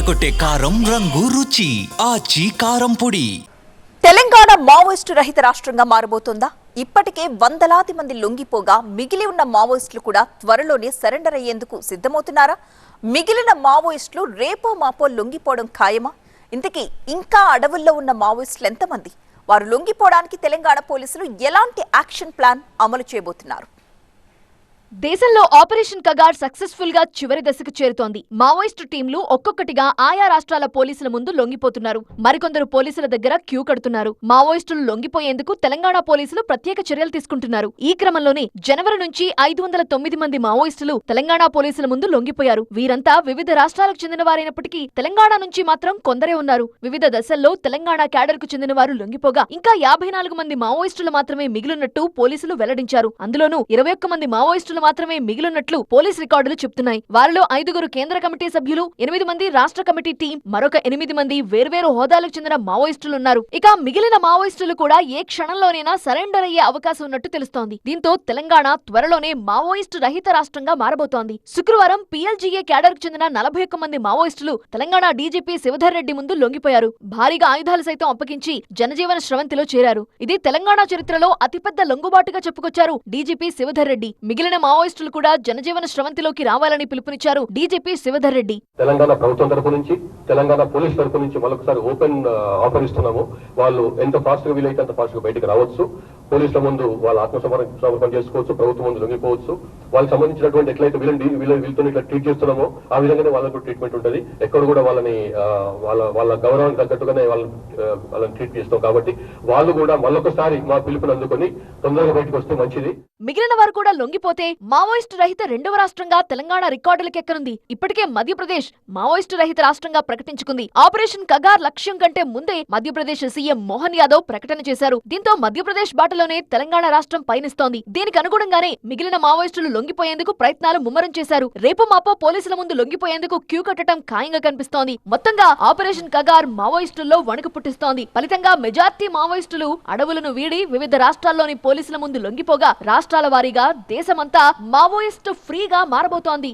అదరగొట్టే కారం రంగు రుచి ఆచి కారం పొడి. తెలంగాణ మావోయిస్టు రహిత రాష్ట్రంగా మారబోతోందా? ఇప్పటికే వందలాది మంది లొంగిపోగా మిగిలి ఉన్న మావోయిస్టులు కూడా త్వరలోనే సరెండర్ అయ్యేందుకు సిద్ధమవుతున్నారా? మిగిలిన మావోయిస్టులు రేపో మాపో లొంగిపోవడం ఖాయమా? ఇంతకీ ఇంకా అడవుల్లో ఉన్న మావోయిస్టులు ఎంతమంది? వారు లొంగిపోవడానికి తెలంగాణ పోలీసులు ఎలాంటి యాక్షన్ ప్లాన్ అమలు చేయబోతున్నారు? దేశంలో ఆపరేషన్ కగార్ సక్సెస్ఫుల్ గా చివరి దశకు చేరుతోంది. మావోయిస్టు టీంలు ఒక్కొక్కటిగా ఆయా రాష్ట్రాల పోలీసుల ముందు లొంగిపోతున్నారు. మరికొందరు పోలీసుల దగ్గర క్యూ కడుతున్నారు. మావోయిస్టులు లొంగిపోయేందుకు తెలంగాణ పోలీసులు ప్రత్యేక చర్యలు తీసుకుంటున్నారు. ఈ క్రమంలోనే జనవరి నుంచి 509 మంది మావోయిస్టులు తెలంగాణ పోలీసుల ముందు లొంగిపోయారు. వీరంతా వివిధ రాష్ట్రాలకు చెందిన వారైనప్పటికీ తెలంగాణ నుంచి మాత్రం కొందరే ఉన్నారు. వివిధ దశల్లో తెలంగాణ క్యాడర్ కు చెందిన వారు లొంగిపోగా ఇంకా 54 మంది మావోయిస్టులు మాత్రమే మిగిలినట్టు పోలీసులు వెల్లడించారు. అందులోనూ 21 మంది మావోయిస్టులు మాత్రమే మిగిలినట్లు పోలీస్ రికార్డులు చెప్తున్నాయి. వారిలో 5 కేంద్ర కమిటీ సభ్యులు, 8 మంది రాష్ట్ర కమిటీ టీం, మరొక 8 మంది వేర్వేరు హోదాలకు చెందిన మావోయిస్టులున్నారు. ఇక మిగిలిన మావోయిస్టులు కూడా ఏ క్షణంలోనైనా సరెండర్ అయ్యే అవకాశం ఉన్నట్టు తెలుస్తోంది. దీంతో తెలంగాణ త్వరలోనే మావోయిస్టు రహిత రాష్ట్రంగా మారబోతోంది. శుక్రవారం PLGA క్యాడర్ కు చెందిన 41 మంది మావోయిస్టులు తెలంగాణ డీజీపీ శివధర్ రెడ్డి ముందు లొంగిపోయారు. భారీగా ఆయుధాలు సైతం అప్పగించి జనజీవన స్రవంతిలో చేరారు. ఇది తెలంగాణ చరిత్రలో అతిపెద్ద లొంగుబాటుగా చెప్పుకొచ్చారు డీజీపీ శివధర్ రెడ్డి. మిగిలిన మావోయిస్టులు కూడా జనజీవన స్రవంతిలోకి రావాలని పిలుపునిచ్చారు డీజీపీ శివధర్ రెడ్డి. తెలంగాణ ప్రభుత్వం తరపు నుంచి, తెలంగాణ పోలీస్ తరపు నుంచి మరొకసారి ఓపెన్ ఆఫర్ ఇస్తున్నాము. వాళ్ళు ఎంత ఫాస్ట్ గా వీలైతే అంత ఫాస్ట్ గా బయటకు రావచ్చు. పోలీసుల ముందు వాళ్ళ ఆత్మసమర్పణ చేసుకోవచ్చు, ప్రభుత్వం ముందు లొంగిపోవచ్చు. వాళ్ళకి సంబంధించినటువంటి ఎట్లయితే వీళ్ళతో ఇట్లా ట్రీట్ చేస్తున్నామో ఆ విధంగానే వాళ్ళకు ట్రీట్మెంట్ ఉంటుంది. ఎక్కడ కూడా వాళ్ళని వాళ్ళ గౌరవానికి తగ్గట్టుగానే వాళ్ళని ట్రీట్ చేస్తాం. కాబట్టి వాళ్ళు కూడా మళ్ళొకసారి మా పిలుపుని అందుకొని తొందరగా బయటకు వస్తే మంచిది. మిగిలిన వారు కూడా లొంగిపోతే మావోయిస్టు రహిత రెండవ రాష్ట్రంగా తెలంగాణ రికార్డులకెక్కనుంది. ఇప్పటికే మధ్యప్రదేశ్ మావోయిస్టు రహిత రాష్ట్రంగా ప్రకటించుకుంది. ఆపరేషన్ కగార్ లక్ష్యం కంటే ముందే మధ్యప్రదేశ్ సీఎం మోహన్ యాదవ్ ప్రకటన చేశారు. దీంతో మధ్యప్రదేశ్ బాటలోనే తెలంగాణ రాష్ట్రం పయనిస్తోంది. దీనికి అనుగుణంగానే మిగిలిన మావోయిస్టులు లొంగిపోయేందుకు ప్రయత్నాలు ముమ్మరం చేశారు. రేపు మాపో పోలీసుల ముందు లొంగిపోయేందుకు క్యూ కట్టడం ఖాయంగా కనిపిస్తోంది. మొత్తంగా ఆపరేషన్ కగార్ మావోయిస్టుల్లో వణుకు పుట్టిస్తోంది. ఫలితంగా మెజార్టీ మావోయిస్టులు అడవులను వీడి వివిధ రాష్ట్రాల్లోని పోలీసుల ముందు లొంగిపోగా రాష్ట్రాల వారీగా దేశమంతా మావోయిస్టు ఫ్రీగా మారబోతోంది.